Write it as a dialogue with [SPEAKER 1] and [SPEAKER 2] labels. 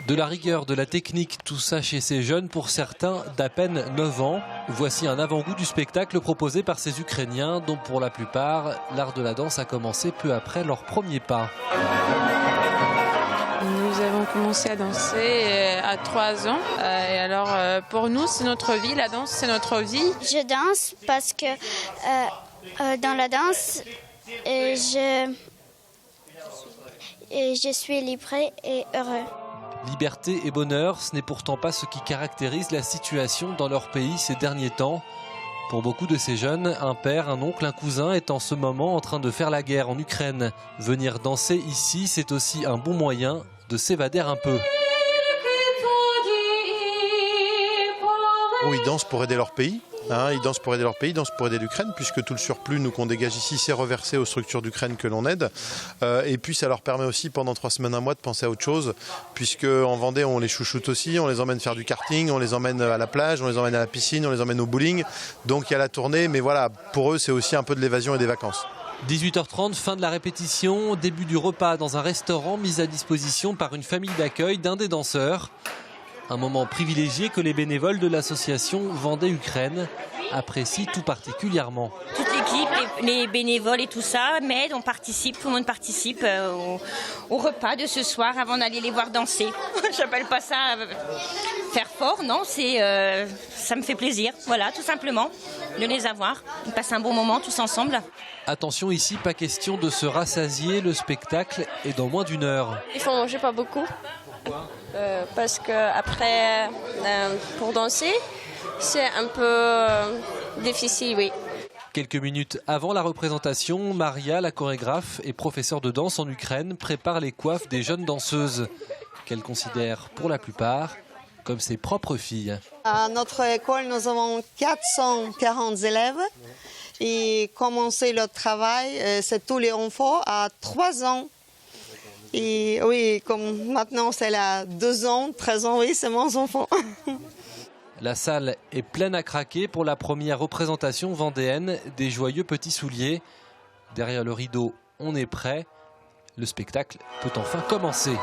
[SPEAKER 1] De la rigueur, de la technique, tout ça chez ces jeunes, pour certains d'à peine 9 ans. Voici un avant-goût du spectacle proposé par ces Ukrainiens, dont pour la plupart, l'art de la danse a commencé peu après leur premier pas.
[SPEAKER 2] Nous avons commencé à danser à 3 ans. Et alors, pour nous, c'est notre vie. La danse, c'est notre vie.
[SPEAKER 3] Je danse parce que dans la danse, je suis libre et heureux.
[SPEAKER 1] Liberté et bonheur, ce n'est pourtant pas ce qui caractérise la situation dans leur pays ces derniers temps. Pour beaucoup de ces jeunes, un père, un oncle, un cousin est en ce moment en train de faire la guerre en Ukraine. Venir danser ici, c'est aussi un bon moyen de s'évader un peu.
[SPEAKER 4] Ils dansent pour aider leur pays. Ils dansent pour aider leur pays, ils dansent pour aider l'Ukraine, puisque tout le surplus qu'on dégage ici, c'est reversé aux structures d'Ukraine que l'on aide. Et puis ça leur permet aussi, pendant 3 semaines, un mois, de penser à autre chose, puisque en Vendée, on les chouchoute aussi, on les emmène faire du karting, on les emmène à la plage, on les emmène à la piscine, on les emmène au bowling. Donc il y a la tournée, mais voilà, pour eux, c'est aussi un peu de l'évasion et des vacances.
[SPEAKER 1] 18h30, fin de la répétition, début du repas dans un restaurant mis à disposition par une famille d'accueil d'un des danseurs. Un moment privilégié que les bénévoles de l'association Vendée-Ukraine apprécient tout particulièrement.
[SPEAKER 5] Toute l'équipe, les bénévoles et tout ça m'aident, on participe, tout le monde participe au repas de ce soir avant d'aller les voir danser. J'appelle pas ça faire fort, non, ça me fait plaisir, voilà, tout simplement, de les avoir. On passe un bon moment tous ensemble.
[SPEAKER 1] Attention ici, pas question de se rassasier, le spectacle est dans moins d'1 heure.
[SPEAKER 6] Il faut manger pas beaucoup. Parce que après, pour danser, c'est un peu difficile, oui.
[SPEAKER 1] Quelques minutes avant la représentation, Maria, la chorégraphe et professeure de danse en Ukraine, prépare les coiffes des jeunes danseuses, qu'elle considère pour la plupart comme ses propres filles.
[SPEAKER 7] À notre école, nous avons 440 élèves. Et commencer le travail, c'est tous les enfants à 3 ans. Et oui, comme maintenant c'est à 2 ans, 13 ans, oui, c'est mon enfant.
[SPEAKER 1] La salle est pleine à craquer pour la première représentation vendéenne des Joyeux Petits Souliers. Derrière le rideau, on est prêt. Le spectacle peut enfin commencer.